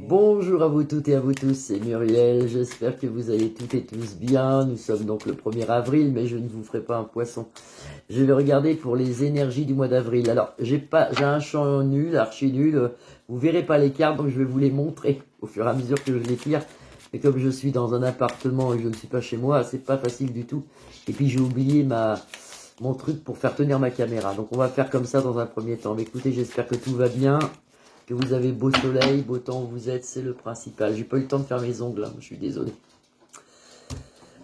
Bonjour à vous toutes et à vous tous, c'est Muriel, j'espère que vous allez toutes et tous bien. Nous sommes donc le 1er avril, mais je ne vous ferai pas un poisson. Je vais regarder pour les énergies du mois d'avril. Alors, j'ai un champ nul, archi nul, vous verrez pas les cartes, donc je vais vous les montrer au fur et à mesure que je les tire. Mais comme je suis dans un appartement et que je ne suis pas chez moi, c'est pas facile du tout. Et puis j'ai oublié mon truc pour faire tenir ma caméra. Donc on va faire comme ça dans un premier temps. Mais écoutez, j'espère que tout va bien. Que vous avez beau soleil, beau temps où vous êtes, c'est le principal. J'ai pas eu le temps de faire mes ongles, hein, je suis désolé.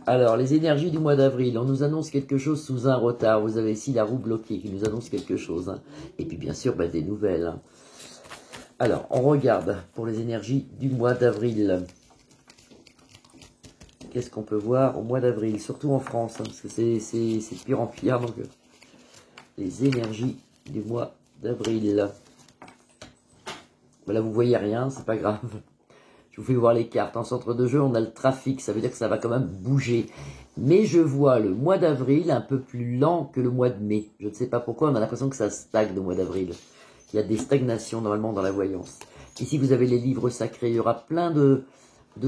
Alors, les énergies du mois d'avril, on nous annonce quelque chose sous un retard. Vous avez ici la roue bloquée qui nous annonce quelque chose. Hein. Et puis bien sûr, des nouvelles. Hein. Alors, on regarde pour les énergies du mois d'avril. Qu'est-ce qu'on peut voir au mois d'avril, surtout en France, hein, parce que c'est pire en pire. Donc, les énergies du mois d'avril. Là, vous voyez rien, c'est pas grave. Je vous fais voir les cartes. En centre de jeu, on a le trafic. Ça veut dire que ça va quand même bouger. Mais je vois le mois d'avril un peu plus lent que le mois de mai. Je ne sais pas pourquoi, on a l'impression que ça stagne le mois d'avril. Il y a des stagnations normalement dans la voyance. Ici, vous avez les livres sacrés. Il y aura plein de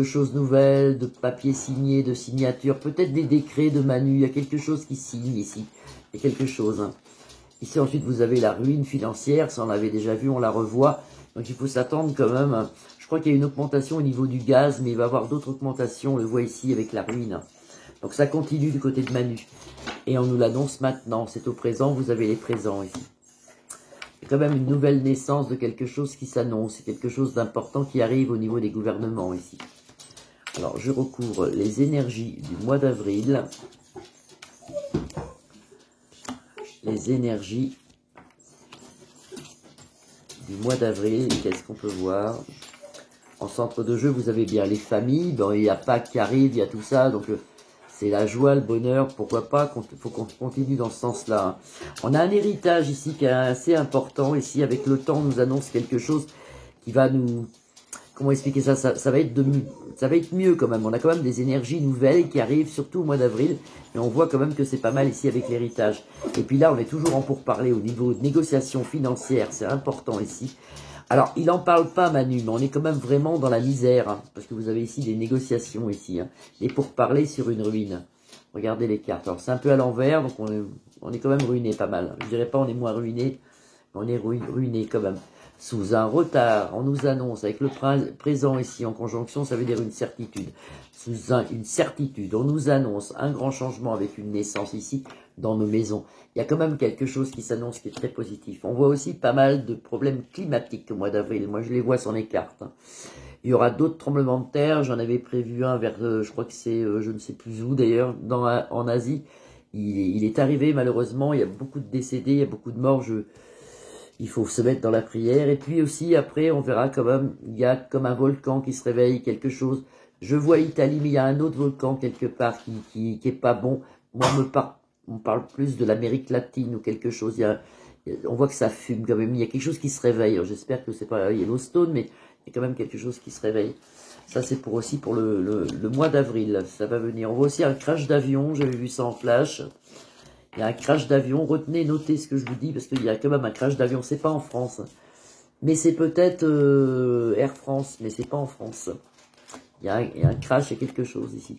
choses nouvelles, de papiers signés, de signatures. Peut-être des décrets de Manu. Il y a quelque chose qui signe ici. Il y a quelque chose. Hein. Ici, ensuite, vous avez la ruine financière. Ça, on l'avait déjà vu, on la revoit. Donc il faut s'attendre quand même, je crois qu'il y a une augmentation au niveau du gaz, mais il va y avoir d'autres augmentations, on le voit ici avec la ruine. Donc ça continue du côté de Manu. Et on nous l'annonce maintenant, c'est au présent, vous avez les présents ici. Il y a quand même une nouvelle naissance de quelque chose qui s'annonce, c'est quelque chose d'important qui arrive au niveau des gouvernements ici. Alors je recouvre les énergies du mois d'avril. Les énergies du mois d'avril, qu'est-ce qu'on peut voir? En centre de jeu, vous avez bien les familles, bon, il y a Pâques qui arrive, il y a tout ça, donc c'est la joie, le bonheur, pourquoi pas, il faut qu'on continue dans ce sens-là. On a un héritage ici qui est assez important, ici avec le temps, on nous annonce quelque chose qui va nous... Comment expliquer ça, ça va être mieux quand même, on a quand même des énergies nouvelles qui arrivent, surtout au mois d'avril, et on voit quand même que c'est pas mal ici avec l'héritage. Et puis là, on est toujours en pourparlers au niveau de négociation financière, c'est important ici. Alors, il n'en parle pas Manu, mais on est quand même vraiment dans la misère, hein, parce que vous avez ici des négociations ici, hein, et pourparlers sur une ruine. Regardez les cartes, alors c'est un peu à l'envers, donc on est quand même ruiné pas mal. Je dirais pas on est moins ruiné, mais on est ruiné quand même. Sous un retard, on nous annonce, avec le présent ici en conjonction, ça veut dire une certitude. Sous une certitude, on nous annonce un grand changement avec une naissance ici dans nos maisons. Il y a quand même quelque chose qui s'annonce qui est très positif. On voit aussi pas mal de problèmes climatiques au mois d'avril. Moi, je les vois sur les cartes. Hein. Il y aura d'autres tremblements de terre. J'en avais prévu un vers, je crois que c'est, je ne sais plus où d'ailleurs, en Asie. Il est arrivé malheureusement. Il y a beaucoup de décédés, il y a beaucoup de morts. Il faut se mettre dans la prière. Et puis aussi, après, on verra quand même, il y a comme un volcan qui se réveille, quelque chose. Je vois Italie, mais il y a un autre volcan quelque part qui est pas bon. Moi, on parle plus de l'Amérique latine ou quelque chose. On voit que ça fume quand même. Il y a quelque chose qui se réveille. J'espère que c'est pas Yellowstone, mais il y a quand même quelque chose qui se réveille. Ça, c'est aussi pour le mois d'avril. Ça va venir. On voit aussi un crash d'avion. J'avais vu ça en flash. Il y a un crash d'avion. Retenez, notez ce que je vous dis, parce qu'il y a quand même un crash d'avion. C'est pas en France. Mais c'est peut-être Air France, mais c'est pas en France. Il y a un crash, il y a quelque chose ici.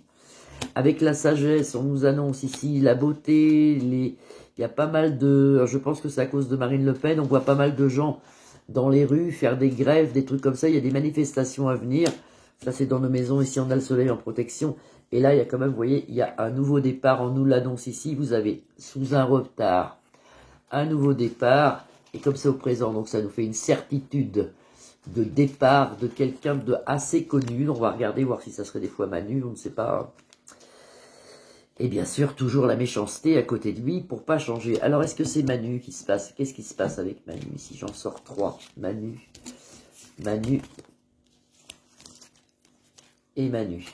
Avec la sagesse, on nous annonce ici la beauté, il y a pas mal de... Alors je pense que c'est à cause de Marine Le Pen, on voit pas mal de gens dans les rues faire des grèves, des trucs comme ça, il y a des manifestations à venir. Ça c'est dans nos maisons, ici on a le soleil en protection. Et là il y a quand même, vous voyez, il y a un nouveau départ, on nous l'annonce ici, vous avez sous un retard un nouveau départ, et comme c'est au présent, donc ça nous fait une certitude de départ de quelqu'un de assez connu. On va regarder, voir si ça serait des fois Manu, on ne sait pas... Et bien sûr, toujours la méchanceté à côté de lui pour pas changer. Alors, est-ce que c'est Manu qui se passe? Qu'est-ce qui se passe avec Manu? Ici, j'en sors 3. Manu et Manu.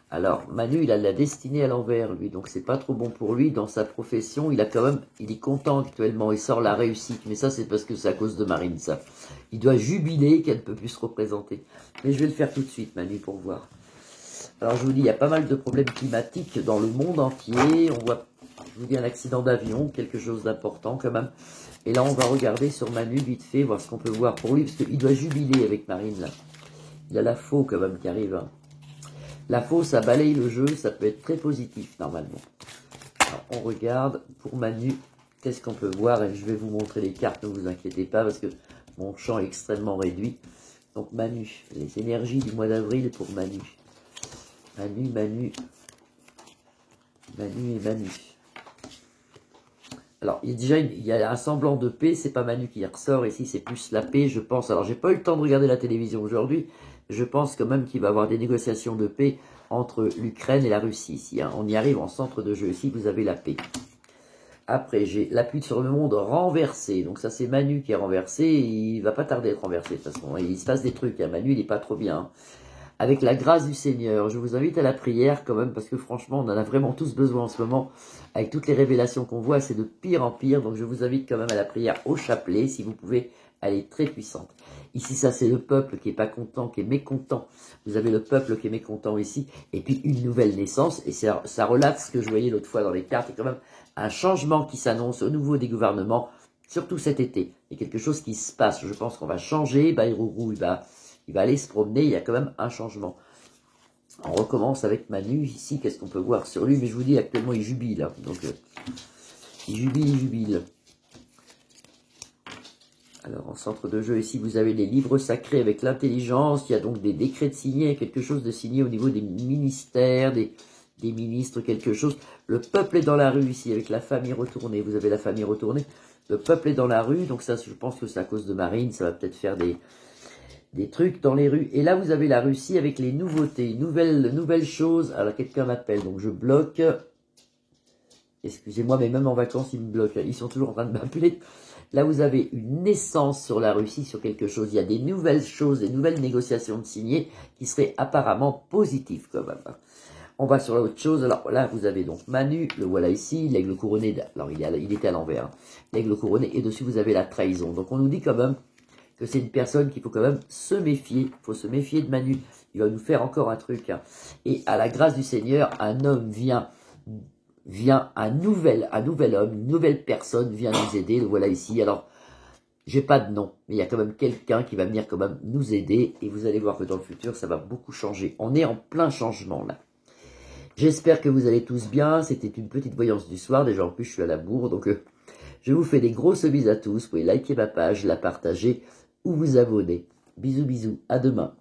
Alors, Manu, il a la destinée à l'envers, lui. Donc, c'est pas trop bon pour lui. Dans sa profession, il est content actuellement. Il sort la réussite. Mais ça, c'est parce que c'est à cause de Marine, ça. Il doit jubiler qu'elle ne peut plus se représenter. Mais je vais le faire tout de suite, Manu, pour voir. Alors je vous dis, il y a pas mal de problèmes climatiques dans le monde entier. On voit, je vous dis, un accident d'avion, quelque chose d'important quand même. Et là, on va regarder sur Manu vite fait, voir ce qu'on peut voir pour lui, parce qu'il doit jubiler avec Marine là. Il y a la faux quand même qui arrive. Hein. La faux, ça balaye le jeu, ça peut être très positif normalement. Alors, on regarde pour Manu, qu'est-ce qu'on peut voir? Et je vais vous montrer les cartes, ne vous inquiétez pas, parce que mon champ est extrêmement réduit. Donc Manu, les énergies du mois d'avril pour Manu. Manu, Manu, Manu et Manu. Alors, il y a un semblant de paix, c'est pas Manu qui ressort, ici c'est plus la paix, je pense. Alors, j'ai pas eu le temps de regarder la télévision aujourd'hui, je pense quand même qu'il va y avoir des négociations de paix entre l'Ukraine et la Russie ici. Hein. On y arrive en centre de jeu, ici vous avez la paix. Après, j'ai la pluie sur le monde renversée, donc ça c'est Manu qui est renversé, il va pas tarder à être renversé de toute façon. Il se passe des trucs, hein. Manu il est pas trop bien. Hein. Avec la grâce du Seigneur, je vous invite à la prière quand même, parce que franchement, on en a vraiment tous besoin en ce moment. Avec toutes les révélations qu'on voit, c'est de pire en pire. Donc je vous invite quand même à la prière au chapelet, si vous pouvez, elle est très puissante. Ici, ça c'est le peuple qui est pas content, qui est mécontent. Vous avez le peuple qui est mécontent ici, et puis une nouvelle naissance. Et ça relate ce que je voyais l'autre fois dans les cartes, et quand même un changement qui s'annonce au niveau des gouvernements, surtout cet été. Il y a quelque chose qui se passe, je pense qu'on va changer, Bayrou, il va aller se promener, il y a quand même un changement. On recommence avec Manu, ici, qu'est-ce qu'on peut voir sur lui? Mais je vous dis, actuellement, il jubile. Hein. Donc, il jubile. Alors, en centre de jeu, ici, vous avez les livres sacrés avec l'intelligence. Il y a donc des décrets de signer, quelque chose de signé au niveau des ministères, des ministres, quelque chose. Le peuple est dans la rue, ici, avec la famille retournée. Vous avez la famille retournée. Le peuple est dans la rue, donc ça, je pense que c'est à cause de Marine. Ça va peut-être faire des trucs dans les rues. Et là, vous avez la Russie avec les nouveautés, nouvelles choses. Alors, quelqu'un m'appelle, donc je bloque. Excusez-moi, mais même en vacances, ils me bloquent. Ils sont toujours en train de m'appeler. Là, vous avez une naissance sur la Russie, sur quelque chose. Il y a des nouvelles choses, des nouvelles négociations de signer qui seraient apparemment positives quand même. On va sur l'autre chose. Alors là, vous avez donc Manu, le voilà ici, l'aigle couronné. Alors, il était à l'envers. Hein. L'aigle couronné, et dessus, vous avez la trahison. Donc, on nous dit quand même que c'est une personne qu'il faut quand même se méfier. Il faut se méfier de Manu. Il va nous faire encore un truc. Hein. Et à la grâce du Seigneur, un homme vient un nouvel homme, une nouvelle personne vient nous aider. Le voilà ici. Alors, j'ai pas de nom, mais il y a quand même quelqu'un qui va venir quand même nous aider. Et vous allez voir que dans le futur, ça va beaucoup changer. On est en plein changement là. J'espère que vous allez tous bien. C'était une petite voyance du soir. Déjà, en plus, je suis à la bourre. Donc, je vous fais des grosses bises à tous. Vous pouvez liker ma page, la partager ou vous abonner. Bisous, bisous. À demain.